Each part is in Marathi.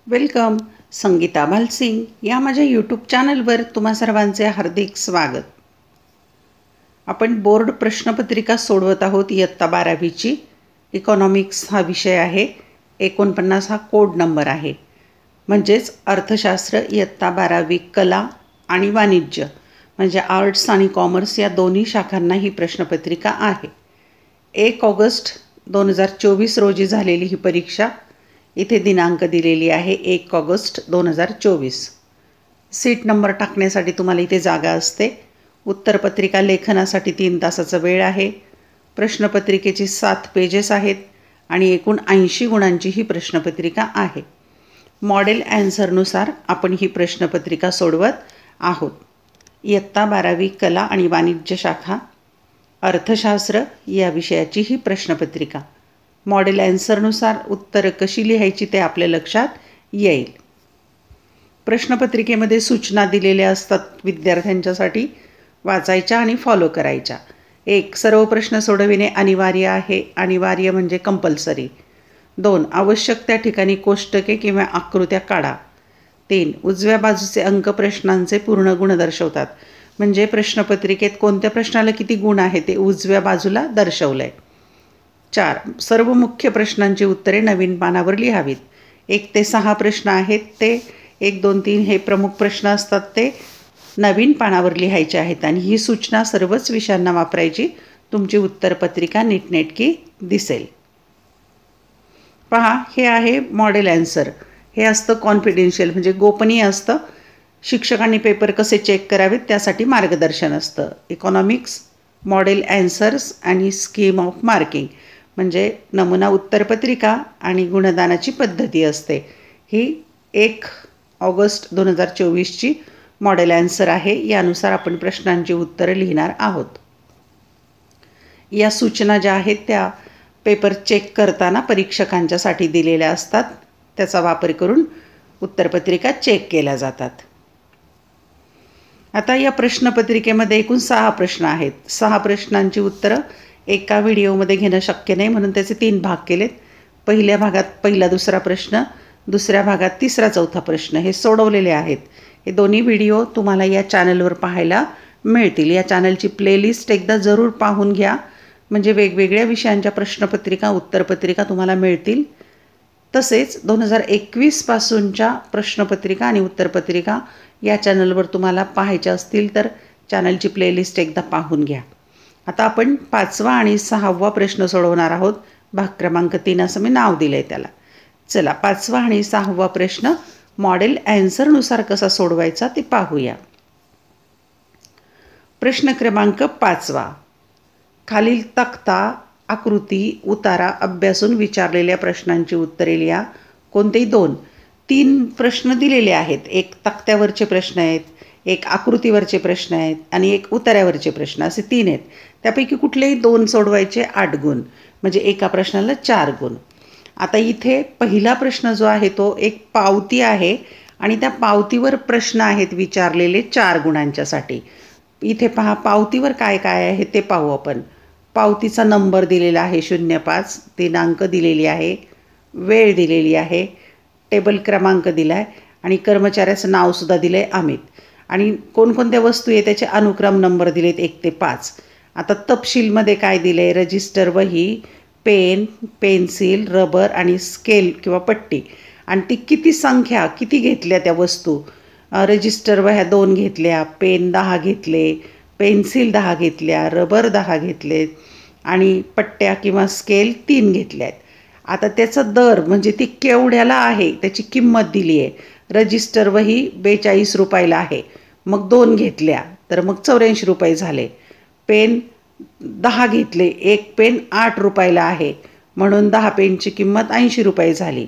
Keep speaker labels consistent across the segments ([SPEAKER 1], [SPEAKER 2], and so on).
[SPEAKER 1] वेलकम. संगीता भालसिंग या माझ्या यूट्यूब चॅनलवर तुम्हा सर्वांचे हार्दिक स्वागत. आपण बोर्ड प्रश्नपत्रिका सोडवत आहोत. इयत्ता 12वीची इकॉनॉमिक्स हा विषय आहे. 49 हा कोड नंबर आहे. म्हणजेच अर्थशास्त्र इयत्ता 12वी कला आणि वाणिज्य म्हणजे आर्ट्स आणि कॉमर्स या दोन्ही शाखांना ही प्रश्नपत्रिका आहे. 1 ऑगस्ट 2024 रोजी झालेली ही परीक्षा. इथे दिनांक दिलेली आहे 1 ऑगस्ट 2024. सीट नंबर टाकण्यासाठी तुम्हाला इथे जागा असते. उत्तरपत्रिका लेखनासाठी 3 तासाचा वेळ आहे. प्रश्नपत्रिकेची 7 पेजेस आहेत आणि एकूण 80 गुणांची ही प्रश्नपत्रिका आहे. मॉडेल ॲन्सरनुसार आपण ही प्रश्नपत्रिका सोडवत आहोत. इयत्ता 12वी कला आणि वाणिज्य शाखा अर्थशास्त्र या विषयाची ही प्रश्नपत्रिका. मॉडेल ॲन्सरनुसार उत्तरं कशी लिहायची ते आपल्या लक्षात येईल. प्रश्नपत्रिकेमध्ये सूचना दिलेल्या असतात विद्यार्थ्यांच्यासाठी, वाचायच्या आणि फॉलो करायच्या. 1. सर्व प्रश्न सोडविणे अनिवार्य आहे. अनिवार्य म्हणजे कंपल्सरी. 2. आवश्यक त्या ठिकाणी कोष्टके किंवा आकृत्या काढा. 3. उजव्या बाजूचे अंक प्रश्नांचे पूर्ण गुण दर्शवतात. म्हणजे प्रश्नपत्रिकेत कोणत्या प्रश्नाला किती गुण आहे ते उजव्या बाजूला दर्शवलं आहे. 4. सर्व मुख्य प्रश्नांची उत्तरे नवीन पानावर लिहावीत. 1 ते 6 प्रश्न आहेत ते 1, 2, 3 हे प्रमुख प्रश्न असतात ते नवीन पानावर लिहायचे आहेत आणि ही सूचना सर्वच विषयांना वापरायची. तुमची उत्तरपत्रिका नीटनेटकी दिसेल. पहा, हे आहे मॉडेल ॲन्सर. हे असतं कॉन्फिडेन्शियल म्हणजे गोपनीय असतं. शिक्षकांनी पेपर कसे चेक करावेत त्यासाठी मार्गदर्शन असतं. इकॉनॉमिक्स मॉडेल ॲन्सर्स आणि स्कीम ऑफ मार्किंग म्हणजे नमुना उत्तरपत्रिका आणि गुणदानाची पद्धती असते. ही 1 ऑगस्ट 2024ची मॉडेल ॲन्सर आहे. यानुसार आपण प्रश्नांची उत्तरं लिहिणार आहोत. या सूचना ज्या आहेत त्या पेपर चेक करताना परीक्षकांच्यासाठी दिलेल्या असतात. त्याचा वापर करून उत्तरपत्रिका चेक केल्या जातात. आता या प्रश्नपत्रिकेमध्ये एकूण 6 प्रश्न आहेत. 6 प्रश्नांची उत्तरं एका व्हिडिओमध्ये घेणं शक्य नाही म्हणून त्याचे 3 भाग केलेत. पहिल्या भागात पहिला दुसरा प्रश्न, दुसऱ्या भागात तिसरा चौथा प्रश्न हे सोडवलेले आहेत. हे दोन्ही व्हिडिओ तुम्हाला या चॅनलवर पाहायला मिळतील. या चॅनलची प्लेलिस्ट एकदा जरूर पाहून घ्या म्हणजे वेगवेगळ्या विषयांच्या प्रश्नपत्रिका उत्तरपत्रिका तुम्हाला मिळतील. तसेच 2021 पासूनच्या प्रश्नपत्रिका आणि उत्तरपत्रिका या चॅनलवर तुम्हाला पाहायच्या असतील तर चॅनलची प्लेलिस्ट एकदा पाहून घ्या. आता आपण 5वा आणि 6वा प्रश्न सोडवणार आहोत. भाग क्रमांक 3 असं मी नाव दिलं आहे त्याला. चला 5वा आणि 6वा प्रश्न मॉडेल ॲन्सरनुसार कसा सोडवायचा ते पाहूया. प्रश्न क्रमांक 5वा. खालील तक्ता आकृती उतारा अभ्यासून विचारलेल्या प्रश्नांची उत्तरे लिहा. कोणतेही 2. 3 प्रश्न दिलेले आहेत. एक तक्त्यावरचे प्रश्न आहेत, एक आकृतीवरचे प्रश्न आहेत आणि एक उतार्यावरचे प्रश्न असे 3 आहेत. त्यापैकी कुठलेही 2 सोडवायचे 8 गुण म्हणजे एका प्रश्नाला 4 गुण. आता इथे पहिला प्रश्न जो आहे तो एक पावती आहे आणि त्या पावतीवर प्रश्न आहेत विचारलेले 4 गुणांच्यासाठी. इथे पहा पावतीवर काय काय आहे ते पाहू आपण. पावतीचा नंबर दिलेला आहे 05, दिनांक दिलेली आहे, वेळ दिलेली आहे, टेबल क्रमांक दिला आहे आणि कर्मचाऱ्याचं नावसुद्धा दिलं आहे अमित. आणि कोणकोणत्या वस्तू आहे त्याचे अनुक्रम नंबर दिलेत 1 ते 5. आता तपशीलमध्ये काय दिलं आहे, रजिस्टर वही, पेन, पेन्सिल, रबर आणि स्केल किंवा पट्टी आणि ती किती संख्या किती घेतल्या त्या वस्तू. रजिस्टर वह्या 2 घेतल्या, पेन 10 घेतले, पेन्सिल 10 घेतल्या, रबर 10 घेतले आणि पट्ट्या किंवा स्केल 3 घेतल्या आहेत. आता त्याचा दर म्हणजे ती केवढ्याला आहे त्याची किंमत दिली आहे. रजिस्टर वही 42 रुपयाला आहे, मग 2 घेतल्या तर मग 84 रुपये झाले. पेन 10 घेतले, एक पेन 8 रुपयाला आहे म्हणून 10 पेनची किंमत 80 रुपये झाली.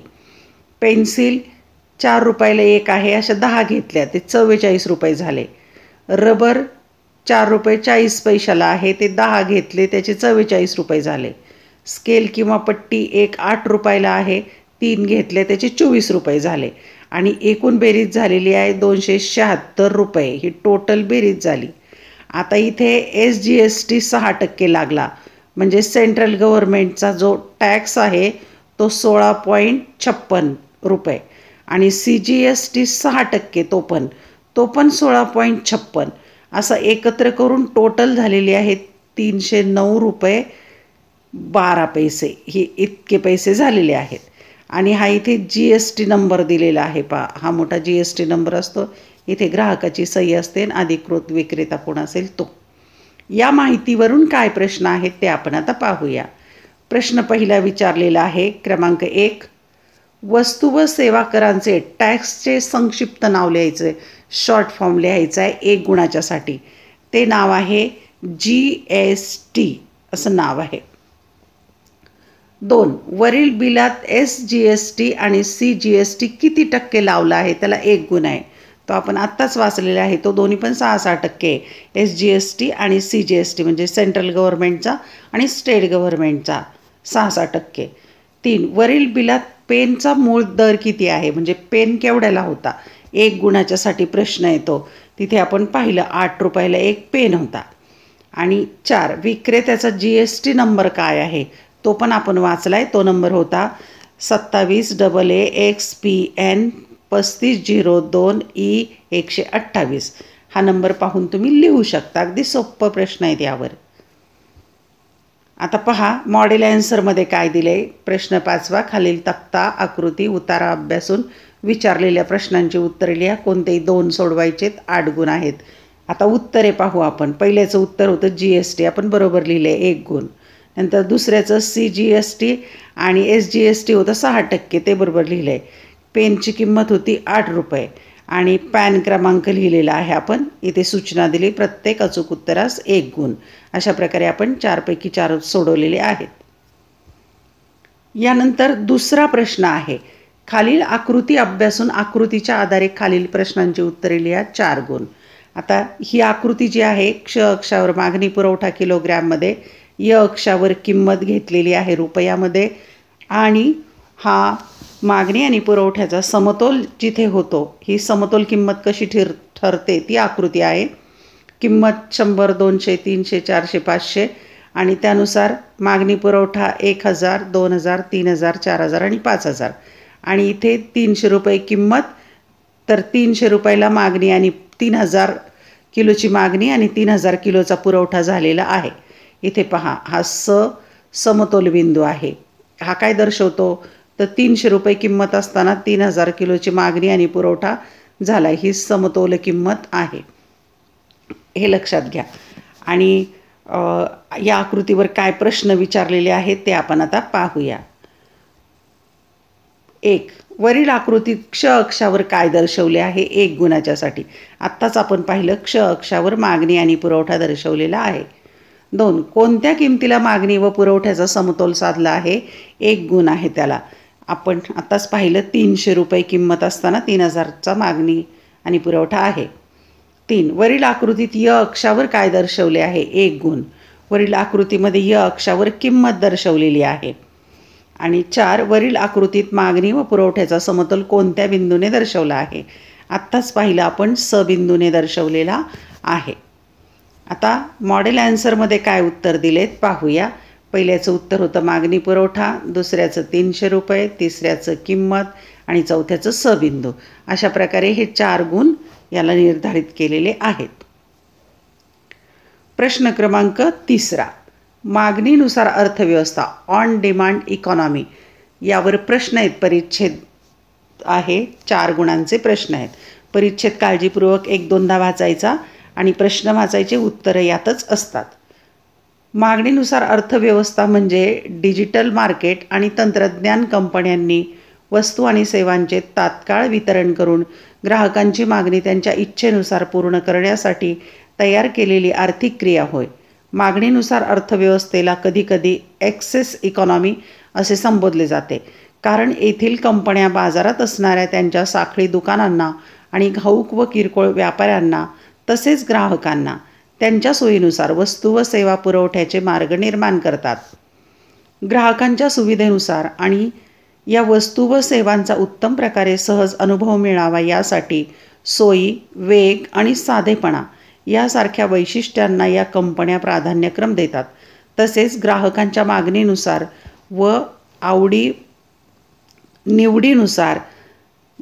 [SPEAKER 1] पेन्सिल 4 रुपयाला एक आहे, अशा 10 घेतल्या ते 44 रुपये झाले. रबर 4 रुपये 40 पैशाला आहे, ते 10 घेतले त्याचे 44 रुपये झाले. स्केल किंवा पट्टी एक 8 रुपयाला आहे, 3 घेतले त्याचे 24 रुपये झाले आणि एकूण बेरीज झालेली आहे 276 रुपये. ही टोटल बेरीज झाली. आता इथे SGST 6% लागला म्हणजे सेंट्रल गव्हर्नमेंटचा जो टॅक्स आहे तो 16.56 रुपये आणि CGST 6%, तो पण 16.56, असं एकत्र करून टोटल झालेली आहे 309 रुपये 12 पैसे. हे इतके पैसे झालेले आहेत. आणि हा इथे GST नंबर दिलेला आहे हा मोठा GST नंबर असतो. इथे ग्राहकाची सही असते आणि अधिकृत विक्रेता कोण असेल तो. या माहितीवरून काय प्रश्न आहेत ते आपण आता पाहूया. प्रश्न पहिला विचारलेला आहे क्रमांक 1. वस्तू व सेवा करांचे टॅक्सचे संक्षिप्त नाव लिहायचं आहे, शॉर्ट फॉर्म लिहायचा आहे 1 गुणाच्यासाठी. ते नाव आहे GST असं नाव आहे. 2. वरील बिलात SGST आणि CGST किती टक्के लावला आहे, त्याला 1 गुण आहे. तो आपण आत्ताच वाचलेला आहे, तो दोन्ही पण 6-6% आहे. SGST आणि CGST म्हणजे सेंट्रल गव्हर्नमेंटचा आणि स्टेट गव्हर्नमेंटचा 6-6%. 3. वरील बिलात पेनचा मूळ दर किती आहे, म्हणजे पेन केवढ्याला होता, 1 गुणाच्यासाठी प्रश्न येतो. तिथे आपण पाहिलं 8 रुपयाला एक पेन होता. आणि 4. विक्रेत्याचा GST नंबर काय आहे, तो पण आपण वाचलाय. तो नंबर होता 27AAXPN 3502E128. हा नंबर पाहून तुम्ही लिहू शकता. अगदी सोपं प्रश्न आहेत यावर. आता पहा मॉडेल ॲन्सरमध्ये काय दिले. प्रश्न 5वा. खालील तक्ता, आकृती, उतारा अभ्यासून विचारलेल्या प्रश्नांची उत्तरे लिहा. कोणतेही 2 सोडवायचेत. 8 गुण आहेत. आता उत्तरे पाहू आपण. पहिल्याचं उत्तर होतं GST, आपण बरोबर लिहिले 1 गुण. नंतर दुसऱ्याचं CGST आणि SGST होतं 6%, ते बरोबर लिहिलं आहे. पेनची किंमत होती 8 रुपये आणि पॅन क्रमांक लिहिलेला आहे आपण. इथे सूचना दिली, प्रत्येक अचूक उत्तरास 1 गुण. अशा प्रकारे आपण 4 पैकी 4 सोडवलेले आहेत. यानंतर दुसरा प्रश्न आहे. खालील आकृती अभ्यासून आकृतीच्या आधारे खालील प्रश्नांची उत्तरे लिहा, 4 गुण. आता ही आकृती जी आहे, क्ष अक्षावर मागणी पुरवठा किलोग्रॅममध्ये, य अक्षावर किंमत घेतलेली आहे रुपयामध्ये, आणि हा मागणी आणि पुरवठ्याचा समतोल जिथे होतो, ही समतोल किंमत कशी ठरते ती आकृती आहे. किंमत 100, 200, 300, 400, 500 आणि त्यानुसार मागणी पुरवठा 1000, 2000, 3000, 4000 आणि 5000. आणि इथे 300 रुपये किंमत, तर 300 रुपयाला मागणी आणि 3000 किलोची मागणी आणि 3000 किलोचा पुरवठा झालेला आहे. इथे पहा, हा समतोल बिंदू आहे. हा काय दर्शवतो, तर 300 रुपये किंमत असताना 3000 किलोची मागणी आणि पुरवठा झाला, ही समतोल किंमत आहे, हे लक्षात घ्या. आणि या आकृतीवर काय प्रश्न विचारलेले आहेत ते आपण आता पाहूया. 1. वरील आकृतीत क्ष अक्षावर काय दर्शवले आहे, 1 गुणाच्यासाठी. आत्ताच आपण पाहिलं, क्ष अक्षावर मागणी आणि पुरवठा दर्शवलेला आहे. 2. कोणत्या किमतीला मागणी व पुरवठ्याचा समतोल साधला आहे, 1 गुण आहे त्याला. आपण आत्ताच पाहिलं, 300 रुपये किंमत असताना 3000चा मागणी आणि पुरवठा आहे. 3. वरील आकृतीत य अक्षावर काय दर्शवले आहे, 1 गुण. वरील आकृतीमध्ये य अक्षावर किंमत दर्शवलेली आहे. आणि 4. वरील आकृतीत मागणी व पुरवठ्याचा समतोल कोणत्या बिंदूने दर्शवला आहे. आत्ताच पाहिलं आपण, स बिंदूने दर्शवलेला आहे. आता मॉडेल ॲन्सरमध्ये काय उत्तर दिलेत पाहूया. पहिल्याचं उत्तर होतं मागणी पुरवठा, दुसऱ्याचं 300 रुपये, तिसऱ्याचं किंमत आणि चौथ्याचं स बिंदू. अशा प्रकारे हे 4 गुण याला निर्धारित केलेले आहेत. प्रश्न क्रमांक 3. मागणीनुसार अर्थव्यवस्था, ऑन डिमांड इकॉनॉमी, यावर प्रश्न आहेत. परिच्छेद आहे, 4 गुणांचे प्रश्न आहेत. परिच्छेद काळजीपूर्वक 1-2दा वाचायचा आणि प्रश्न वाचायचे, उत्तरं यातच असतात. मागणीनुसार अर्थव्यवस्था म्हणजे डिजिटल मार्केट आणि तंत्रज्ञान कंपन्यांनी वस्तू आणि सेवांचे तात्काळ वितरण करून ग्राहकांची मागणी त्यांच्या इच्छेनुसार पूर्ण करण्यासाठी तयार केलेली आर्थिक क्रिया होय. मागणीनुसार अर्थव्यवस्थेला कधीकधी एक्सेस इकॉनॉमी असे संबोधले जाते, कारण येथील कंपन्या बाजारात असणाऱ्या त्यांच्या साखळी दुकानांना आणि घाऊक व किरकोळ व्यापाऱ्यांना तसेच ग्राहकांना त्यांच्या सोयीनुसार वस्तू व सेवा पुरवठ्याचे मार्ग निर्माण करतात. ग्राहकांच्या सुविधेनुसार आणि या वस्तू व सेवांचा उत्तम प्रकारे सहज अनुभव मिळावा यासाठी सोयी, वेग आणि साधेपणा यासारख्या वैशिष्ट्यांना या कंपन्या प्राधान्यक्रम देतात. तसेच ग्राहकांच्या मागणीनुसार व निवडीनुसार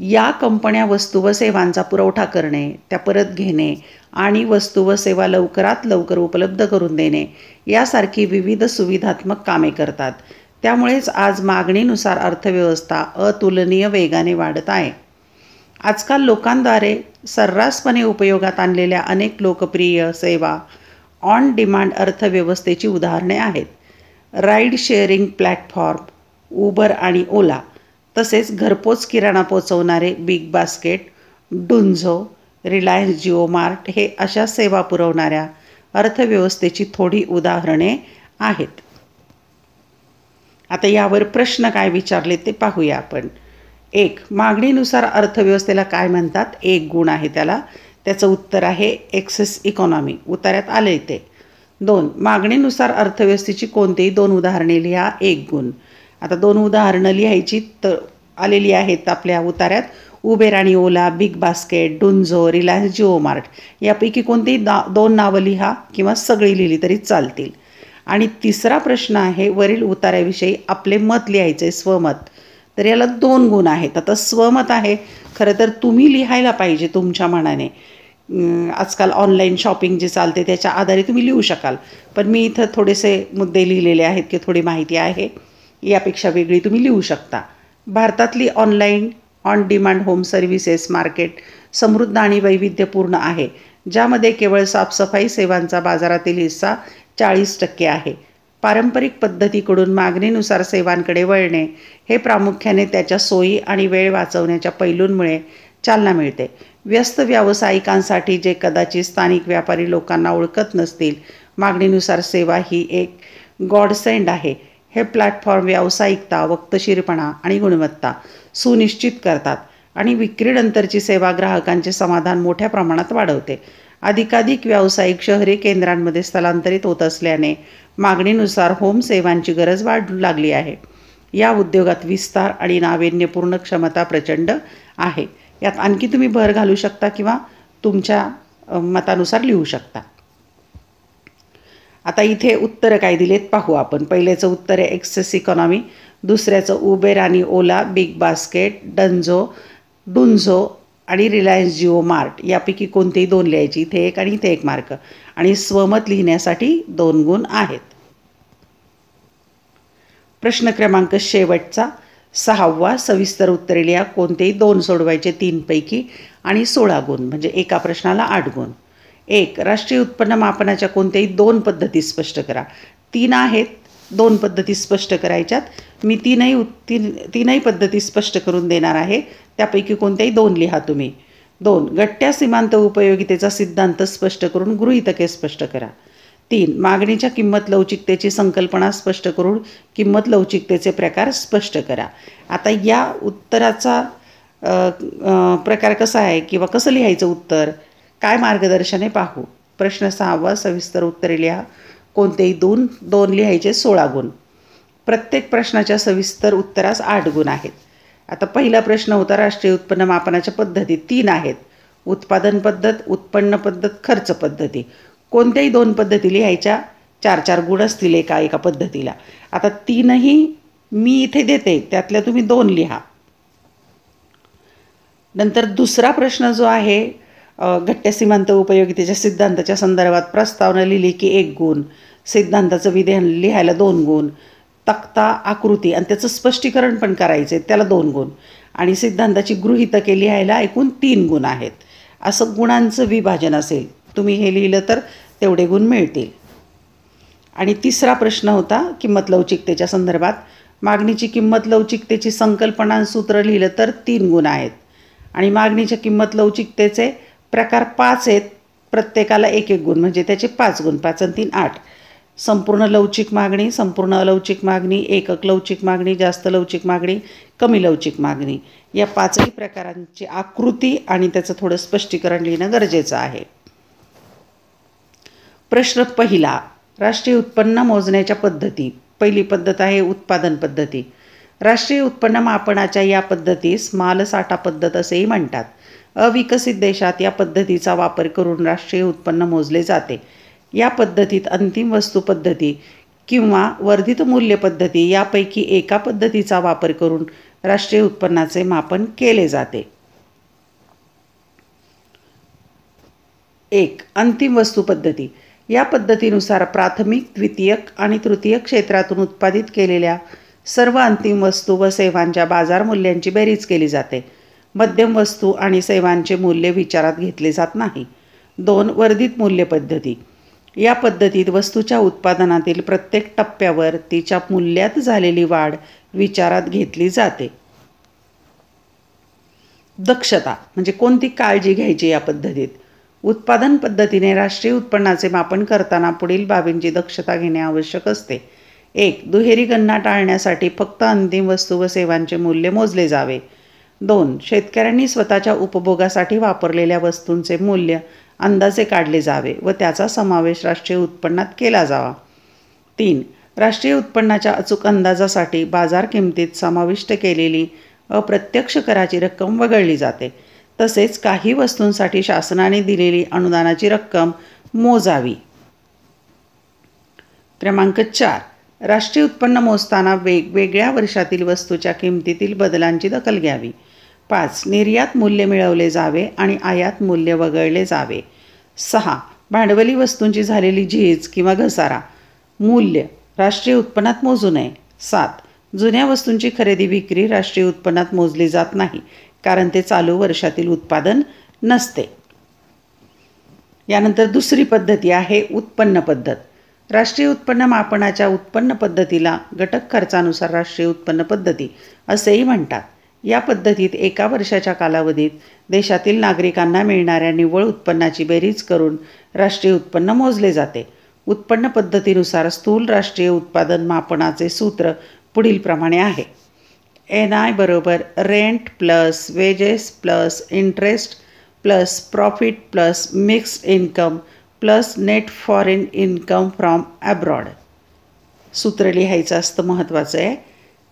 [SPEAKER 1] या कंपन्या वस्तू व सेवांचा पुरवठा करणे, त्या परत घेणे आणि वस्तू व सेवा लवकरात लवकर उपलब्ध करून देणे यासारखी विविध सुविधात्मक कामे करतात. त्यामुळेच आज मागणीनुसार अर्थव्यवस्था अतुलनीय वेगाने वाढत आहे. आजकाल लोकांद्वारे सर्रासपणे उपयोगात आणलेल्या अनेक लोकप्रिय सेवा ऑन डिमांड अर्थव्यवस्थेची उदाहरणे आहेत. राईड शेअरिंग प्लॅटफॉर्म उबर आणि ओला, तसेच घरपोच किराणा पोचवणारे बिग बास्केट, डुन्झो, रिलायन्स जिओ मार्ट हे अशा सेवा पुरवणाऱ्या अर्थव्यवस्थेची थोडी उदाहरणे आहेत. आता यावर प्रश्न काय विचारले ते पाहूया आपण. 1. मागणीनुसार अर्थव्यवस्थेला काय म्हणतात? 1 गुण आहे त्याला. त्याचं उत्तर आहे एक्सेस इकॉनॉमी. उतार्यात आले ते. 2. मागणीनुसार अर्थव्यवस्थेची कोणतेही 2 उदाहरणे लिहा. 1 गुण. आता 2 उदाहरणं लिहायची तर आलेली आहेत आपल्या उतार्यात. उबेर आणि ओला, बिग बास्केट, डुन्झो, रिलायन्स जिओ मार्ट यापैकी कोणतेही 2 नावं लिहा किंवा सगळी लिहिली तरी चालतील. आणि तिसरा प्रश्न आहे वरील उतार्याविषयी आपले मत लिहायचे, स्वमत. तर याला 2 गुण आहेत. आता स्वमत आहे, खरं तर तुम्ही लिहायला पाहिजे तुमच्या मनाने. आजकाल ऑनलाईन शॉपिंग जे चालते त्याच्या आधारे तुम्ही लिहू शकाल, पण मी इथं थोडेसे मुद्दे लिहिलेले आहेत की थोडी माहिती आहे, यापेक्षा वेगळी तुम्ही लिहू शकता. भारतातली online on demand home services market समृद्ध आणि वैविध्यपूर्ण आहे, ज्यामध्ये केवळ साफसफाई सेवांचा बाजारातील हिस्सा 40% आहे. पारंपरिक पद्धतीकडून मागणीनुसार सेवांकडे वळणे हे प्रामुख्याने त्याच्या सोयी आणि वेळ वाचवण्याच्या पैलूंमुळे चालना मिळते. व्यस्त व्यावसायिकांसाठी जे कदाचित स्थानिक व्यापारी लोकांना ओळखत नसतील, मागणीनुसार सेवा ही एक गॉडसेंड आहे. हे प्लॅटफॉर्म व्यावसायिकता, वक्तशीरपणा आणि गुणवत्ता सुनिश्चित करतात आणि विक्रीनंतरची सेवा ग्राहकांचे समाधान मोठ्या प्रमाणात वाढवते. अधिकाधिक व्यावसायिक शहरी केंद्रांमध्ये स्थलांतरित होत असल्याने मागणीनुसार होम सेवांची गरज वाढू लागली आहे. या उद्योगात विस्तार आणि नाविन्यपूर्ण क्षमता प्रचंड आहे. यात आणखी तुम्ही भर घालू शकता किंवा तुमच्या मतानुसार लिहू शकता. आता इथे उत्तरं काय दिलेत पाहू आपण. पहिल्याचं उत्तर आहे एक्सेस इकॉनॉमी, दुसऱ्याचं उबेर आणि ओला, बिग बास्केट, डुन्झो आणि रिलायन्स जिओ मार्ट यापैकी कोणतेही 2 लिहायची. इथे 1 आणि इथे 1 मार्क. आणि स्वमत लिहिण्यासाठी 2 गुण आहेत. प्रश्न क्रमांक शेवटचा 6वा, सविस्तर उत्तरे लिहा. कोणतेही 2 सोडवायचे 3 पैकी आणि 16 गुण, म्हणजे एका प्रश्नाला 8 गुण. 1. राष्ट्रीय उत्पन्न मापनाच्या कोणत्याही 2 पद्धती स्पष्ट करा. 3 आहेत, 2 पद्धती स्पष्ट करायच्यात. मी तीनही पद्धती स्पष्ट करून देणार आहे. त्यापैकी कोणत्याही 2 लिहा तुम्ही. 2. गट्ट्या सीमांत उपयोगितेचा सिद्धांत स्पष्ट करून गृहीतके स्पष्ट करा. 3. मागणीच्या किंमत लवचिकतेची संकल्पना स्पष्ट करून किंमत लवचिकतेचे प्रकार स्पष्ट करा. आता या उत्तराचा प्रकार कसा आहे किंवा कसं लिहायचं उत्तर, काय मार्गदर्शने पाहू. प्रश्न 6वा, सविस्तर उत्तरे लिहा. कोणतेही 2 लिहायचे, 16 गुण. प्रत्येक प्रश्नाच्या सविस्तर उत्तरास 8 गुण आहेत. आता पहिला प्रश्न होता राष्ट्रीय उत्पन्न मापनाच्या पद्धती 3 आहेत. उत्पादन पद्धत, उत्पन्न पद्धत, खर्च पद्धती. कोणत्याही 2 पद्धती लिहायच्या, 4-4 गुण असतील एका पद्धतीला. आता 3ही मी इथे देते, त्यातल्या तुम्ही 2 लिहा. नंतर दुसरा प्रश्न जो आहे गट्ट्या सीमांत उपयोगितेच्या सिद्धांताच्या संदर्भात प्रस्तावना लिहिली की 1 गुण, सिद्धांताचं विधान लिहायला 2 गुण, तक्ता, आकृती आणि त्याचं स्पष्टीकरण पण करायचे त्याला 2 गुण आणि सिद्धांताची गृहीतके लिहायला एकूण 3 गुण आहेत. असं गुणांचं विभाजन असेल. तुम्ही हे लिहिलं तर तेवढे गुण मिळतील. आणि तिसरा प्रश्न होता किंमत लवचिकतेच्या संदर्भात. मागणीची किंमत लवचिकतेची संकल्पना सूत्र लिहिलं तर 3 गुण आहेत. आणि मागणीच्या किंमत लवचिकतेचे प्रकार 5 आहेत, प्रत्येकाला 1-1 गुण, म्हणजे त्याचे 5 गुण. 5 आणि 3 8. संपूर्ण लवचिक मागणी, संपूर्ण अलवचिक मागणी, एकक लवचिक मागणी, जास्त लवचिक मागणी, कमी लवचिक मागणी या 5ही प्रकारांची आकृती आणि त्याचं थोडं स्पष्टीकरण लिहिणं गरजेचं आहे. प्रश्न पहिला, राष्ट्रीय उत्पन्न मोजण्याच्या पद्धती. पहिली पद्धत आहे उत्पादन पद्धती. राष्ट्रीय उत्पन्न मापनाच्या या पद्धतीस मालसाठा पद्धत असेही म्हणतात. अविकसित देशात या पद्धतीचा वापर करून राष्ट्रीय उत्पन्न मोजले जाते. या पद्धतीत अंतिम वस्तू पद्धती किंवा वर्धित मूल्य पद्धती यापैकी एका पद्धतीचा वापर करून राष्ट्रीय उत्पन्नाचे मापन केले जाते. एक. अंतिम वस्तू पद्धती. या पद्धतीनुसार प्राथमिक, द्वितीयक आणि तृतीयक क्षेत्रातून उत्पादित केलेल्या सर्व अंतिम वस्तू व सेवांच्या बाजार मूल्यांची बेरीज केली जाते. मध्यम वस्तू आणि सेवांचे मूल्य विचारात घेतले जात नाही. 2. वर्धित मूल्य पद्धती. या पद्धतीत वस्तूच्या उत्पादनातील प्रत्येक टप्प्यावर तिच्या मूल्यात झालेली वाढ विचारात घेतली जाते. दक्षता म्हणजे कोणती काळजी घ्यायची या पद्धतीत. उत्पादन पद्धतीने राष्ट्रीय उत्पन्नाचे मापन करताना पुढील बाबींची दक्षता घेणे आवश्यक असते. 1. दुहेरी गणना टाळण्यासाठी फक्त अंतिम वस्तू व सेवांचे मूल्य मोजले जावे. 2. शेतकऱ्यांनी स्वतःच्या उपभोगासाठी वापरलेल्या वस्तूंचे मूल्य अंदाजे काढले जावे व त्याचा समावेश राष्ट्रीय उत्पन्नात केला जावा. 3. राष्ट्रीय उत्पन्नाच्या अचूक अंदाजासाठी बाजार किमतीत समाविष्ट केलेली अप्रत्यक्ष कराची रक्कम वगळली जाते. तसेच काही वस्तूंसाठी शासनाने दिलेली अनुदानाची रक्कम मोजावी. क्रमांक 4. राष्ट्रीय उत्पन्न मोजताना वेगवेगळ्या वर्षातील वस्तूच्या किमतीतील बदलांची दखल घ्यावी. 5. निर्यात मूल्य मिळवले जावे आणि आयात मूल्य वगळले जावे. 6. भांडवली वस्तूंची झालेली झीज किंवा घसारा मूल्य राष्ट्रीय उत्पन्नात मोजू नये. 7. जुन्या वस्तूंची खरेदी विक्री राष्ट्रीय उत्पन्नात मोजली जात नाही कारण ते चालू वर्षातील उत्पादन नसते. यानंतर दुसरी पद्धती आहे उत्पन्न पद्धत. राष्ट्रीय उत्पन्न मापनाच्या उत्पन्न पद्धतीला घटक खर्चानुसार राष्ट्रीय उत्पन्न पद्धती असेही म्हणतात. या पद्धतीत एका वर्षाच्या कालावधीत देशातील नागरिकांना मिळणाऱ्या निव्वळ उत्पन्नाची बेरीज करून राष्ट्रीय उत्पन्न मोजले जाते. उत्पन्न पद्धतीनुसार स्थूल राष्ट्रीय उत्पादन मापनाचे सूत्र पुढील प्रमाणे आहे. NI बरोबर rent plus wedges plus interest plus profit plus mixed income plus net foreign income from abroad. सूत्र लिहायचं असतं, महत्त्वाचं आहे.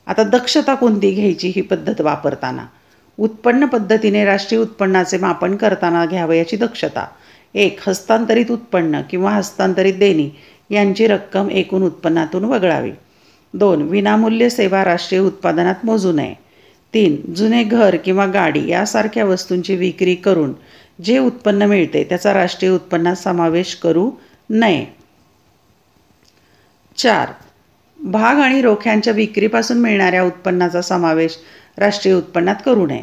[SPEAKER 1] आता दक्षता कोणती घ्यायची ही पद्धत वापरताना. उत्पन्न पद्धतीने राष्ट्रीय उत्पन्नाचे मापन करताना घ्यावयाची दक्षता. 1. हस्तांतरित उत्पन्न किंवा हस्तांतरित देणी यांची रक्कम एकूण उत्पन्नातून वगळावी. 2. विनामूल्य सेवा राष्ट्रीय उत्पादनात मोजू नये. 3. जुने घर किंवा गाडी यासारख्या वस्तूंची विक्री करून जे उत्पन्न मिळते त्याचा राष्ट्रीय उत्पन्नात समावेश करू नये. 4. भाग आणि रोख्यांच्या विक्रीपासून मिळणाऱ्या उत्पन्नाचा समावेश राष्ट्रीय उत्पन्नात करू नये.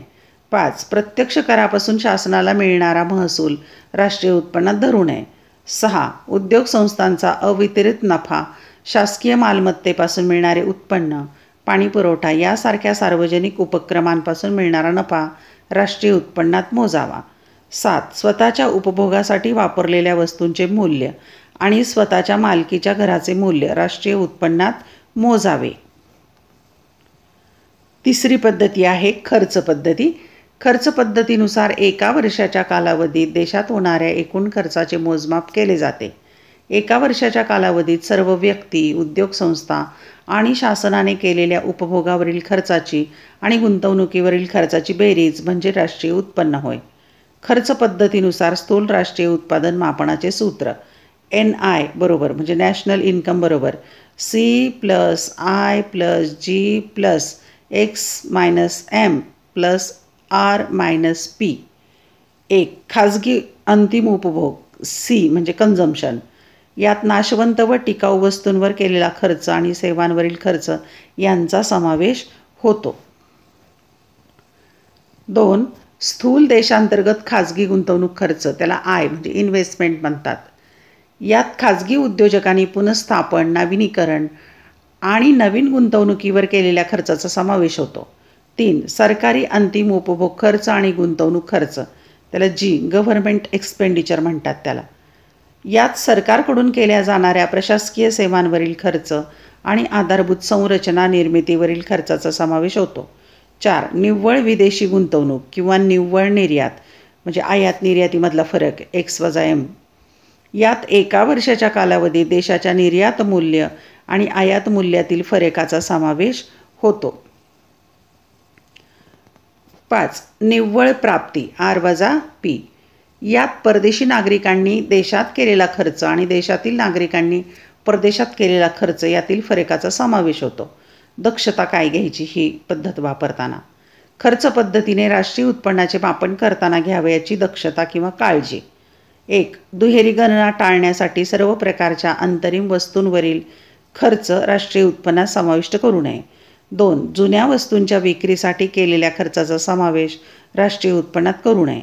[SPEAKER 1] 5. प्रत्यक्ष करापासून शासनाला मिळणारा महसूल राष्ट्रीय उत्पन्नात धरू नये. 6. उद्योग संस्थांचा अवितरित नफा, शासकीय मालमत्तेपासून मिळणारे उत्पन्न, पाणीपुरवठा यासारख्या सार्वजनिक उपक्रमांपासून मिळणारा नफा राष्ट्रीय उत्पन्नात मोजावा. 7. स्वतःच्या उपभोगासाठी वापरलेल्या वस्तूंचे मूल्य आणि स्वतःच्या मालकीच्या घराचे मूल्य राष्ट्रीय उत्पन्नात मोजावे. तिसरी पद्धती आहे खर्च पद्धती. खर्च पद्धतीनुसार एका वर्षाच्या कालावधीत देशात होणाऱ्या एकूण खर्चाचे मोजमाप केले जाते. एका वर्षाच्या कालावधीत सर्व व्यक्ती, उद्योग संस्था आणि शासनाने केलेल्या उपभोगावरील खर्चाची आणि गुंतवणुकीवरील खर्चाची बेरीज म्हणजे राष्ट्रीय उत्पन्न होय. खर्च पद्धतीनुसार स्थूल राष्ट्रीय उत्पादन मापनाचे सूत्र NI बरोबर म्हणजे नॅशनल इन्कम बरोबर C plus I plus G plus X minus M plus R minus P. 1. खाजगी अंतिम उपभोग C म्हणजे कन्झम्शन. यात नाशवंत व टिकाऊ वस्तूंवर केलेला खर्च आणि सेवांवरील खर्च यांचा समावेश होतो. 2. स्थूल देशांतर्गत खाजगी गुंतवणूक खर्च त्याला I म्हणजे इन्व्हेस्टमेंट म्हणतात. यात खाजगी उद्योजकांनी पुनर्स्थापन, नवीनीकरण आणि नवीन गुंतवणुकीवर केलेल्या खर्चाचा समावेश होतो. 3. सरकारी अंतिम उपभोग खर्च आणि गुंतवणूक खर्च त्याला G गव्हर्नमेंट एक्सपेंडिचर म्हणतात त्याला. यात सरकारकडून केल्या जाणाऱ्या प्रशासकीय सेवांवरील खर्च आणि आधारभूत संरचना निर्मितीवरील खर्चाचा समावेश होतो. 4. निव्वळ विदेशी गुंतवणूक किंवा निव्वळ निर्यात म्हणजे आयात निर्यातीमधला फरक X वजा M. यात एका वर्षाच्या कालावधीत देशाच्या निर्यात मूल्य आणि आयात मूल्यातील फरकाचा समावेश होतो. 5. निव्वळ प्राप्ती R वजा P. यात परदेशी नागरिकांनी देशात केलेला खर्च आणि देशातील नागरिकांनी परदेशात केलेला खर्च यातील फरकाचा समावेश होतो. दक्षता काय घ्यायची ही पद्धत वापरताना. खर्च पद्धतीने राष्ट्रीय उत्पन्नाचे मापन करताना घ्यावयाची दक्षता किंवा काळजी. 1. दुहेरी गणना टाळण्यासाठी सर्व प्रकारच्या अंतरिम वस्तूंवरील खर्च राष्ट्रीय उत्पन्नात समाविष्ट करू नये. 2. जुन्या वस्तूंच्या विक्रीसाठी केलेल्या खर्चाचा समावेश राष्ट्रीय उत्पन्नात करू नये.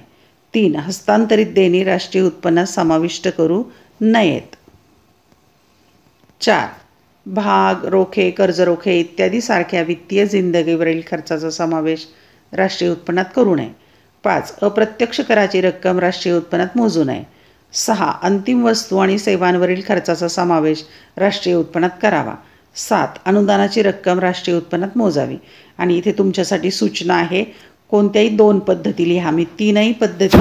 [SPEAKER 1] 3. हस्तांतरित देणी राष्ट्रीय उत्पन्नात समाविष्ट करू नयेत. 4. भाग, रोखे, कर्जरोखे इत्यादी सारख्या वित्तीय जिंदगीवरील खर्चाचा समावेश राष्ट्रीय उत्पन्नात करू नये. 5. अप्रत्यक्ष कराची रक्कम राष्ट्रीय उत्पन्नात मोजू नये. 6. अंतिम वस्तू आणि सेवांवरील खर्चाचा समावेश राष्ट्रीय उत्पन्नात करावा. 7. अनुदानाची रक्कम राष्ट्रीय उत्पन्नात मोजावी. आणि इथे तुमच्यासाठी सूचना आहे, कोणत्याही 2 पद्धती लिहा. मी 3ही पद्धती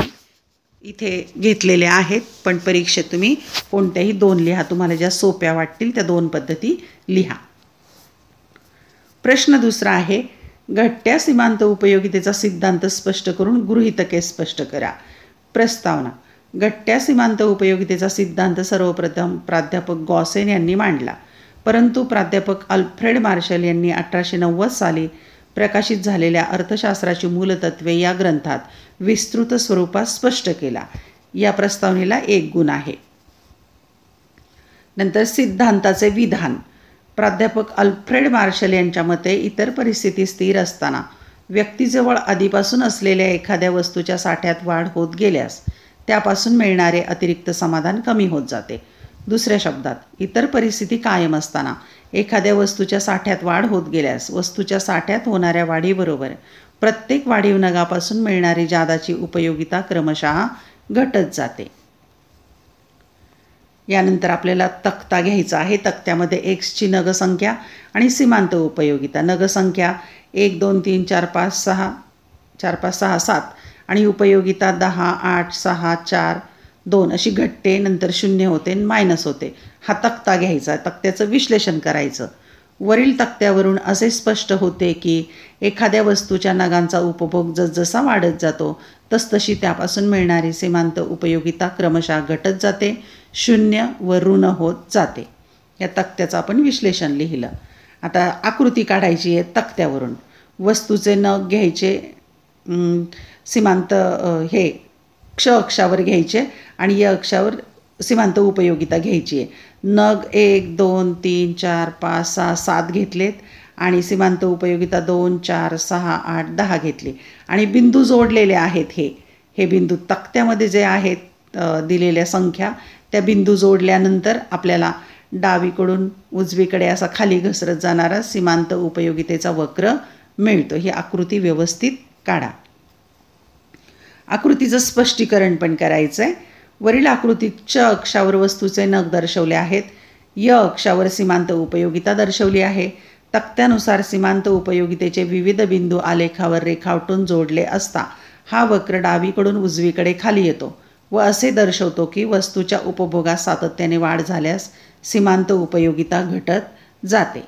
[SPEAKER 1] इथे घेतलेल्या आहेत, पण परीक्षेत तुम्ही कोणत्याही 2 लिहा. तुम्हाला ज्या सोप्या वाटतील त्या 2 पद्धती लिहा. प्रश्न दुसरा आहे, घटत्या सीमांत उपयोगितेचा सिद्धांत स्पष्ट करून गृहीतके स्पष्ट करा. प्रस्तावना. घटत्या सीमांत उपयोगितेचा सिद्धांत सर्वप्रथम प्राध्यापक गॉसेन यांनी मांडला, परंतु प्राध्यापक अल्फ्रेड मार्शल यांनी 1890 साली प्रकाशित झालेल्या अर्थशास्त्राची मूलतत्वे या ग्रंथात विस्तृत स्वरूपात स्पष्ट केला. या प्रस्तावनेला 1 गुण आहे. नंतर सिद्धांताचे विधान. प्राध्यापक अल्फ्रेड मार्शल यांच्या मते इतर परिस्थिती स्थिर असताना व्यक्तीजवळ आधीपासून असलेल्या एखाद्या वस्तूच्या साठ्यात वाढ होत गेल्यास त्यापासून मिळणारे अतिरिक्त समाधान कमी होत जाते. दुसऱ्या शब्दात, इतर परिस्थिती कायम असताना एखाद्या वस्तूच्या साठ्यात वाढ होत गेल्यास वस्तूच्या साठ्यात होणाऱ्या वाढीबरोबर प्रत्येक वाढीव नगापासून मिळणारी जादाची उपयोगिता क्रमशः घटत जाते. यानंतर आपल्याला तक्ता घ्यायचा आहे. तक्त्यामध्ये एक्सची नगसंख्या आणि सीमांत उपयोगिता. नगसंख्या 1, 2, 3, 4, 5, 6, 4, 5, 6, 7 आणि उपयोगिता 10, 8, 6, 4, 2 अशी घटते. नंतर 0 होते, मायनस होते. हा तक्ता घ्यायचा. तक्त्याचं विश्लेषण करायचं. वरील तक्त्यावरून असे स्पष्ट होते की एखाद्या वस्तूच्या नगांचा उपभोग जसजसा वाढत जातो तसतशी त्यापासून मिळणारी सीमांत उपयोगिता क्रमशः घटत जाते, 0 व ऋण होत जाते. या तक्त्याचं आपण विश्लेषण लिहिलं. आता आकृती काढायची आहे तक्त्यावरून. वस्तूचे नग घ्यायचे, सीमांत हे क्ष अक्षावर घ्यायचे आणि या अक्षावर सीमांत उपयोगिता घ्यायची आहे. नग 1, 2, 3, 4, 5, 6, 7 घेतलेत आणि सीमांत उपयोगिता 2, 4, 6, 8, 10 घेतली आणि बिंदू जोडलेले आहेत. हे बिंदू तक्त्यामध्ये जे आहेत दिलेल्या संख्या, त्या बिंदू जोडल्यानंतर आपल्याला डावीकडून उजवीकडे असा खाली घसरत जाणारा सीमांत उपयोगितेचा वक्र मिळतो. ही आकृती व्यवस्थित काढा. आकृतीचं स्पष्टीकरण पण करायचं आहे. वरील आकृतीत च अक्षावर वस्तूचे नग दर्शवले आहेत. य अक्षावर सीमांत उपयोगिता दर्शवली आहे. तक्त्यानुसार सीमांत उपयोगितेचे विविध बिंदू आलेखावर रेखावटून जोडले असता हा वक्र डावीकडून उजवीकडे खाली येतो व असे दर्शवतो की वस्तूच्या उपभोगात सातत्याने वाढ झाल्यास सीमांत उपयोगिता घटत जाते.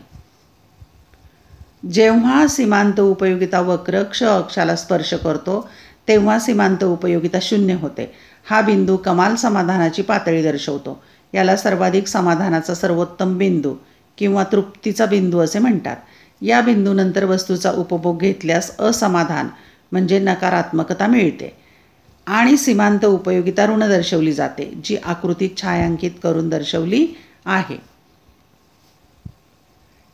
[SPEAKER 1] जेव्हा सीमांत उपयोगिता वक्र क्ष अक्षाला स्पर्श करतो तेव्हा सीमांत उपयोगिता 0 होते. हा बिंदू कमाल समाधानाची पातळी दर्शवतो. याला सर्वाधिक समाधानाचा सर्वोत्तम बिंदू किंवा तृप्तीचा बिंदू असे म्हणतात. या बिंदूनंतर वस्तूचा उपभोग घेतल्यास असमाधान म्हणजे नकारात्मकता मिळते आणि सीमांत उपयोगिता ऋण दर्शवली जाते, जी आकृतीत छायांकित करून दर्शवली आहे.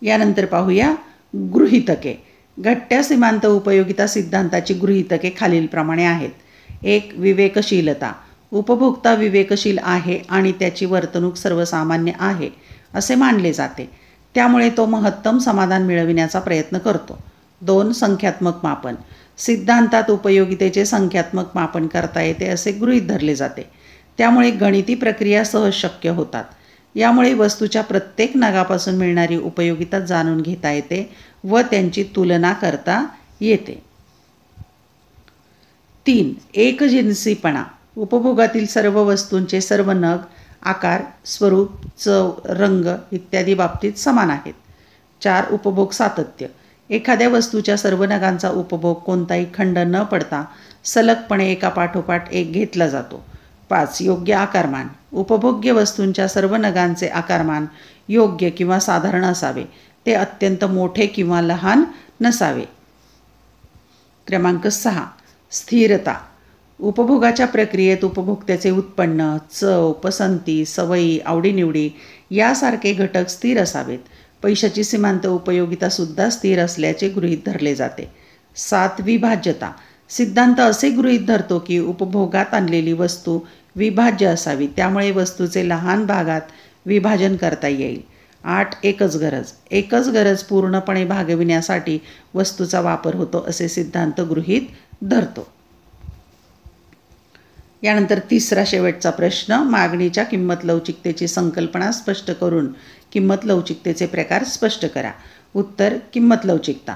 [SPEAKER 1] यानंतर पाहूया गृहीतके. घटत्या सीमांत उपयोगिता सिद्धांताची गृहीतके खालीलप्रमाणे आहेत. 1. विवेकशीलता. उपभोक्ता विवेकशील आहे आणि त्याची वर्तणूक सर्वसामान्य आहे असे मानले जाते, त्यामुळे तो महत्तम समाधान मिळविण्याचा प्रयत्न करतो. 2. संख्यात्मक मापन. सिद्धांतात उपयोगितेचे संख्यात्मक मापन करता येते असे गृहीत धरले जाते, त्यामुळे गणिती प्रक्रिया सहज शक्य होतात. यामुळे वस्तूच्या प्रत्येक नगापासून मिळणारी उपयोगिता जाणून घेता येते व त्यांची तुलना करता येते. 3. एकजिन्सीपणा. उपभोगातील सर्व वस्तूंचे सर्व नग, आकार, स्वरूप, चव, रंग इत्यादी बाबतीत समान आहेत. 4. उपभोग सातत्य. एखाद्या वस्तूच्या सर्व नगांचा उपभोग कोणताही खंड न पडता सलगपणे एकापाठोपाठ एक घेतला जातो. 5. योग्य आकारमान. उपभोग्य वस्तूंच्या सर्व नगांचे आकारमान योग्य किंवा साधारण असावे. ते अत्यंत मोठे किंवा लहान नसावे. क्रमांक 6. स्थिरता. उपभोगाच्या प्रक्रियेत उपभोक्त्याचे उत्पन्न, चव, पसंती, सवयी, आवडीनिवडी यासारखे घटक स्थिर असावेत. पैशाची सीमांत उपयोगितासुद्धा स्थिर असल्याचे गृहीत धरले जाते. 7. विभाज्यता. सिद्धांत असे गृहीत धरतो की उपभोगात आणलेली वस्तू विभाज्य असावी, त्यामुळे वस्तूचे लहान भागात विभाजन करता येईल. 8. एकच गरज. एकच गरज पूर्णपणे भागविण्यासाठी वस्तूचा वापर होतो असे सिद्धांत गृहीत धरतो. यानंतर तिसरा शेवटचा प्रश्न, मागणीच्या किंमत लवचिकतेची संकल्पना स्पष्ट करून किंमत लवचिकतेचे प्रकार स्पष्ट करा. उत्तर, किंमत लवचिकता.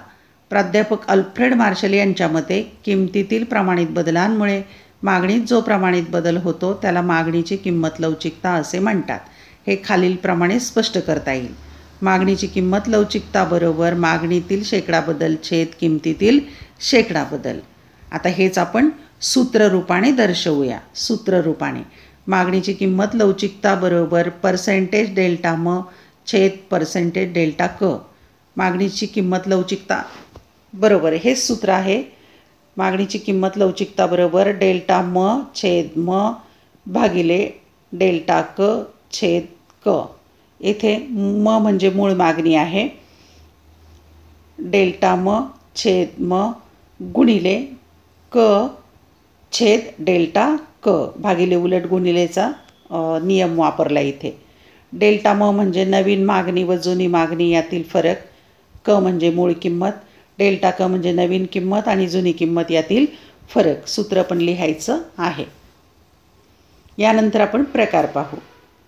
[SPEAKER 1] प्राध्यापक अल्फ्रेड मार्शल यांच्या मते किंमतीतील प्रमाणित बदलांमुळे मागणीत जो प्रमाणित बदल होतो त्याला मागणीची किंमत लवचिकता असे म्हणतात. हे खालीलप्रमाणे स्पष्ट करता येईल. मागणीची किंमत लवचिकता बरोबर मागणीतील शेकडा बदल छेद किंमतीतील शेकडा बदल. आता हेच आपण सूत्ररूपाने दर्शवूया. सूत्ररूपाने मागणीची किंमत लवचिकता बरोबर पर्सेंटेज डेल्टा म छेद पर्सेंटेज डेल्टा क. मागणीची किंमत लवचिकता बरोबर हेच सूत्र आहे. मागणीची किंमत लवचिकता बरोबर डेल्टा म छेद म भागिले डेल्टा क छेद क. येथे म म्हणजे मूळ मागणी आहे. डेल्टा म छेद म गुणिले क छेद डेल्टा क भागिले उलट गुणिलेचा नियम वापरला इथे. डेल्टा म म्हणजे नवीन मागणी व जुनी मागणी यातील फरक. क म्हणजे मूळ किंमत. डेल्टा क म्हणजे नवीन किंमत आणि जुनी किंमत यातील फरक. सूत्र पण लिहायचं आहे. यानंतर आपण प्रकार पाहू.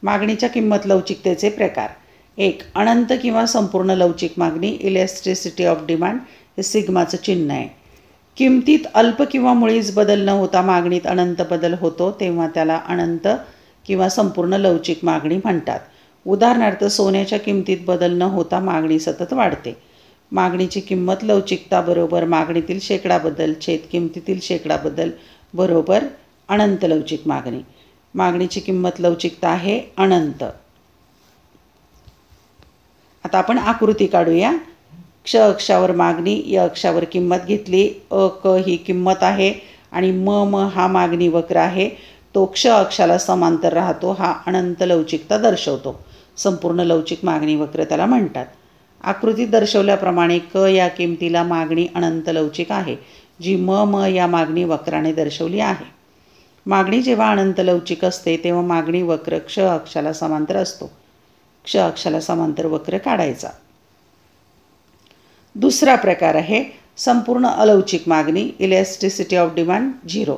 [SPEAKER 1] मागणीच्या किंमत लवचिकतेचे प्रकार. 1. अनंत किंवा संपूर्ण लवचिक मागणी. इलॅस्टिसिटी ऑफ डिमांड हे सिग्माचं चिन्ह आहे. किंमतीत अल्प किंवा मुळीच बदल न होता मागणीत अनंत बदल होतो तेव्हा त्याला अनंत किंवा संपूर्ण लवचिक मागणी म्हणतात. उदाहरणार्थ, सोन्याच्या किंमतीत बदल न होता मागणी सतत वाढते. मागणीची किंमत लवचिकता बरोबर मागणीतील शेकडा बदल छेद किंमतीतील शेकडा बदल बरोबर अनंत लवचिक मागणी. मागणीची किंमत लवचिकता आहे अनंत. आता आपण आकृती काढूया. क्ष अक्षावर मागणी, य अक्षावर किंमत घेतली. अ क ही किंमत आहे आणि म हा मागणी वक्र आहे. तो क्ष अक्षाला समांतर राहतो. हा अनंत लवचिकता दर्शवतो. संपूर्ण लवचिक मागणी वक्र त्याला म्हणतात. आकृतीत दर्शवल्याप्रमाणे क या किंमतीला मागणी अनंत लवचिक आहे, जी म या मागणी वक्राने दर्शवली आहे. मागणी जेव्हा अनंत लवचिक असते तेव्हा मागणी वक्र क्ष अक्षाला समांतर असतो. क्ष अक्षाला समांतर वक्र काढायचा. दुसरा प्रकार आहे संपूर्ण अलवचिक मागणी. Elasticity of demand 0.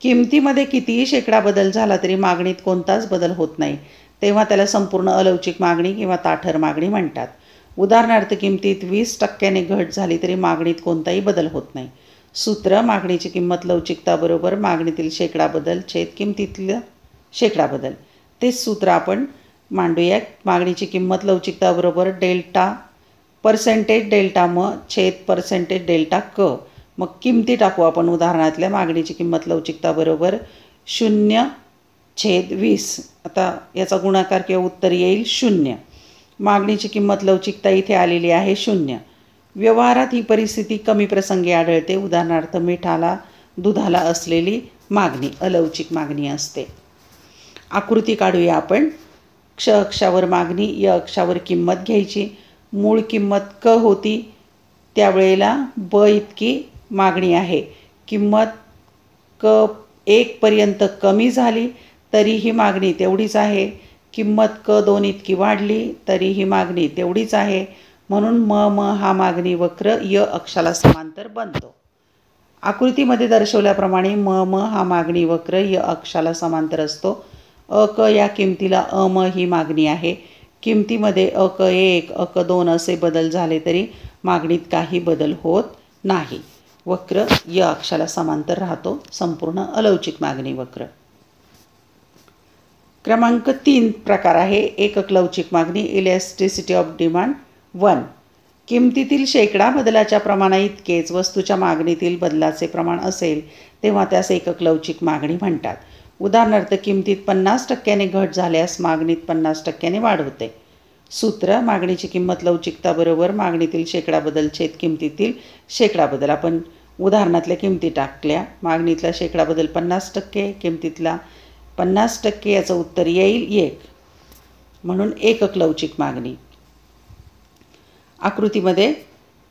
[SPEAKER 1] किंमतीमध्ये कितीही शेकडा बदल झाला तरी मागणीत कोणताच बदल होत नाही तेव्हा त्याला संपूर्ण अलवचिक मागणी किंवा ताठर मागणी म्हणतात. उदाहरणार्थ, किंमतीत 20% घट झाली तरी मागणीत कोणताही बदल होत नाही. सूत्र, मागणीची किंमत लवचिकता बरोबर मागणीतील शेकडा बदल छेद किंमतीतील शेकडा बदल. तेच सूत्र आपण मांडूया. मागणीची किंमत लवचिकता बरोबर डेल्टा पर्सेंटेज डेल्टा म छेद पर्सेंटेज डेल्टा क. मग किंमती टाकू आपण उदाहरणातल्या. मागणीची किंमत लवचिकता बरोबर 0/20. आता याचा गुणाकार किंवा उत्तर येईल 0. मागणीची किंमत लवचिकता इथे आलेली आहे 0. व्यवहारात ही परिस्थिती कमी प्रसंगी आढळते. उदाहरणार्थ, मिठाला दुधाला असलेली मागणी अलवचिक मागणी असते. आकृती काढूया आपण. क्ष अक्षावर मागणी, य अक्षावर किंमत घ्यायची. मूळ किंमत क होती, त्यावेळेला ब इतकी मागणी आहे. किंमत क 1 पर्यंत कमी झाली तरीही मागणी तेवढीच आहे. किंमत क 2 इतकी वाढली तरीही मागणी तेवढीच आहे. म्हणून म हा मागणी वक्र य अक्षाला समांतर बनतो. आकृतीमध्ये दर्शवल्याप्रमाणे म हा मागणी वक्र य अक्षाला समांतर असतो. अ क या किंमतीला म ही मागणी आहे. किंमतीमध्ये अ क 1 अ क 2 असे बदल झाले तरी मागणीत काही बदल होत नाही. वक्र य अक्षाला समांतर राहतो. संपूर्ण अलवचिक मागणी वक्र. क्रमांक 3 प्रकार आहे एकक लवचिक मागणी. Elasticity of demand 1. किंमतीतील शेकडा बदलाच्या प्रमाणाइतकेच वस्तूच्या मागणीतील बदलाचे प्रमाण असेल तेव्हा त्यास एकक लवचिक मागणी म्हणतात. उदाहरणार्थ, किंमतीत 50% घट झाल्यास मागणीत 50% वाढ होते. सूत्र, मागणीची किंमत लवचिकता बरोबर मागणीतील शेकडा बदल छेद किंमतीतील शेकडा बदल. आपण उदाहरणातल्या किमती टाकल्या. मागणीतला शेकडा बदल 50%, किमतीतला 50%, याचं उत्तर येईल 1. म्हणून एकक लवचिक मागणी. आकृतीमध्ये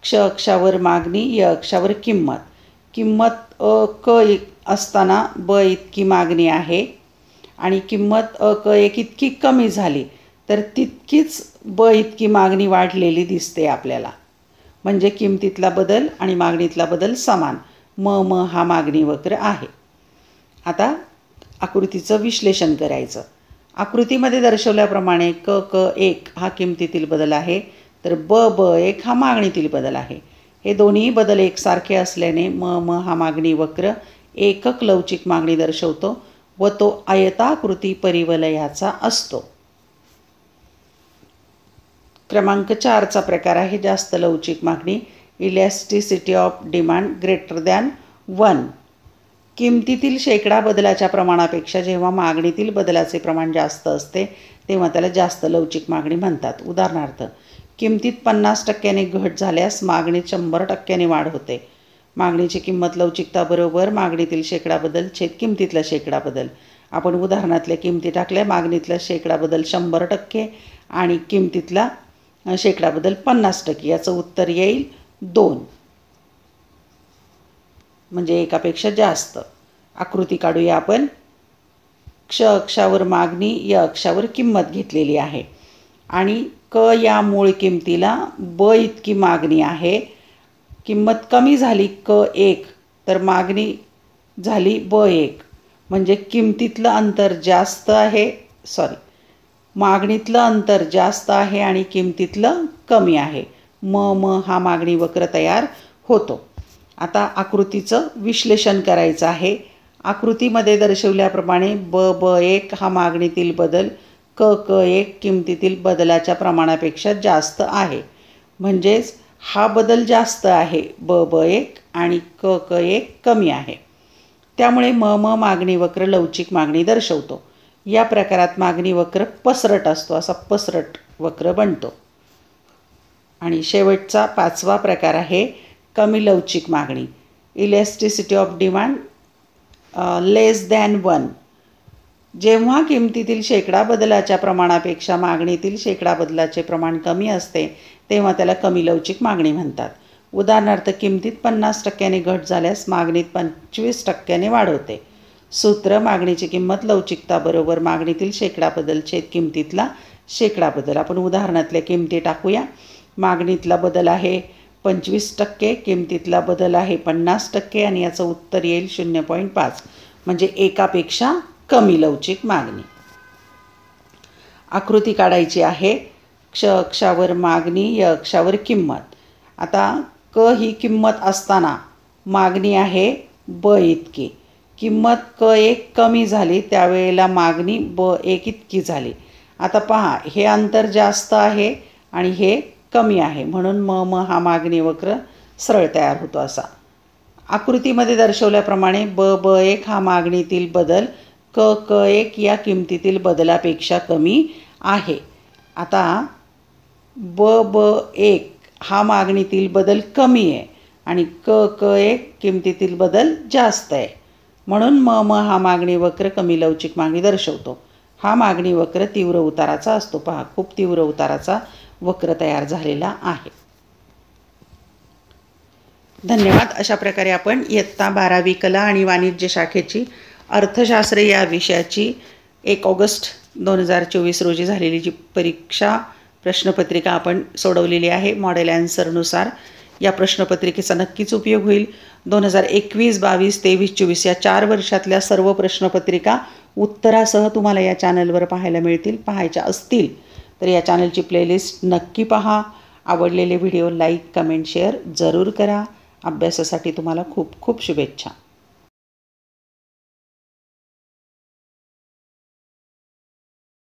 [SPEAKER 1] क्ष अक्षावर मागणी, य अक्षावर किंमत. किंमत क असताना ब इतकी मागणी आहे आणि किंमत क इतकी कमी झाली तर तितकीच ब इतकी मागणी वाढलेली दिसते आपल्याला. म्हणजे किमतीतला बदल आणि मागणीतला बदल समान. म हा मागणी वक्र आहे. आता आकृतीचं विश्लेषण करायचं. आकृतीमध्ये दर्शवल्याप्रमाणे क1 हा किमतीतील बदल आहे, तर ब1 हा मागणीतील बदल आहे. हे दोन्ही बदल एकसारखे असल्याने म हा मागणी वक्र एकक लवचिक मागणी दर्शवतो व तो आयताकृती परिवलयाचा असतो. क्रमांक 4चा प्रकार आहे जास्त लवचिक मागणी. Elasticity of demand greater than 1. किमतीतील शेकडा बदलाच्या प्रमाणापेक्षा जेव्हा मागणीतील बदलाचे प्रमाण जास्त असते तेव्हा त्याला जास्त लवचिक मागणी म्हणतात. उदाहरणार्थ, किमतीत 50%ने घट झाल्यास मागणीत 100%ने वाढ होते. मागणीची किंमत लवचिकता बरोबर मागणीतील शेकडा बदल छेद किमतीतला शेकडा बदल. आपण उदाहरणातल्या किमती टाकल्या. मागणीतला शेकडा बदल 100% आणि किमतीतला शेकडा बदल 50%. याचं उत्तर येईल 2. म्हणजे एकापेक्षा जास्त. आकृती काढूया आपण. क्ष अक्षावर मागणी, य अक्षावर किंमत घेतलेली आहे आणि क या मूळ किमतीला ब इतकी मागणी आहे. किंमत कमी झाली क1 तर मागणी झाली ब1. म्हणजे किमतीतलं अंतर जास्त आहे, मागणीतलं अंतर जास्त आहे आणि किमतीतलं कमी आहे. म हा मागणी वक्र तयार होतो. आता आकृतीचं विश्लेषण करायचं आहे. आकृतीमध्ये दर्शवल्याप्रमाणे ब1 हा मागणीतील बदल क1 किमतीतील बदलाच्या प्रमाणापेक्षा जास्त आहे. म्हणजेच हा बदल जास्त आहे ब1 आणि क1 कमी आहे. त्यामुळे म मागणी वक्र लवचिक मागणी दर्शवतो. या प्रकारात मागणी वक्र पसरट असतो, असा पसरट वक्र बनतो. आणि शेवटचा 5वा प्रकार आहे कमी लवचिक मागणी. Elasticity of demand less than 1. जेव्हा किमतीतील शेकडा बदलाच्या प्रमाणापेक्षा मागणीतील शेकडा बदलाचे प्रमाण कमी असते तेव्हा त्याला कमी लवचिक मागणी म्हणतात. उदाहरणार्थ, किमतीत 50%ने घट झाल्यास मागणीत 25%ने वाढ होते. सूत्र: मागणीची किंमत लवचिकता बरोबर मागणीतील शेकडा बदल छेद किमतीतला शेकडा बदल. आपण उदाहरणातल्या किमती टाकूया. मागणीतला बदल आहे 25%, किमतीतला बदल आहे 50% आणि याचं उत्तर येईल 0.5. म्हणजे एकापेक्षा कमी लवचिक मागणी. आकृती काढायची आहे. क्ष अक्षावर मागणी, य अक्षावर किंमत. आता क ही किंमत असताना मागणी आहे ब इतकी. किंमत क1 कमी झाली त्यावेळेला मागणी ब1 इतकी झाली. आता पहा, हे अंतर जास्त आहे आणि हे कमी आहे म्हणून म हा मागणी वक्र सरळ तयार होतो असा. आकृतीमध्ये दर्शवल्याप्रमाणे ब1 हा मागणीतील बदल क1 या किमतीतील बदलापेक्षा कमी आहे. आता ब1 हा मागणीतील बदल कमी आहे आणि क1 किमतीतील बदल जास्त आहे म्हणून म हा मागणी वक्र कमी लवचिक मागणी दर्शवतो. हा मागणी वक्र तीव्र उताराचा असतो. पहा, खूप तीव्र उताराचा वक्र तयार झालेला आहे. धन्यवाद. अशा प्रकारे आपण इयत्ता 12वी कला आणि वाणिज्य शाखेची अर्थशास्त्र या विषयाची 1 ऑगस्ट 2024 रोजी झालेली जी परीक्षा प्रश्नपत्रिका आपण सोडवलेली आहे मॉडेल ॲन्सरनुसार. या प्रश्नपत्रिकेचा नक्कीच उपयोग होईल. 2021, 22, 23, 24 या 4 वर्षातल्या सर्व प्रश्नपत्रिका उत्तरासह तुम्हाला या चॅनलवर पाहायला मिळतील. पाहायच्या असतील तर या चॅनलची प्लेलिस्ट नक्की पहा. आवडलेले व्हिडिओ लाईक, कमेंट, शेअर जरूर करा. अभ्यासासाठी तुम्हाला खूप खूप शुभेच्छा.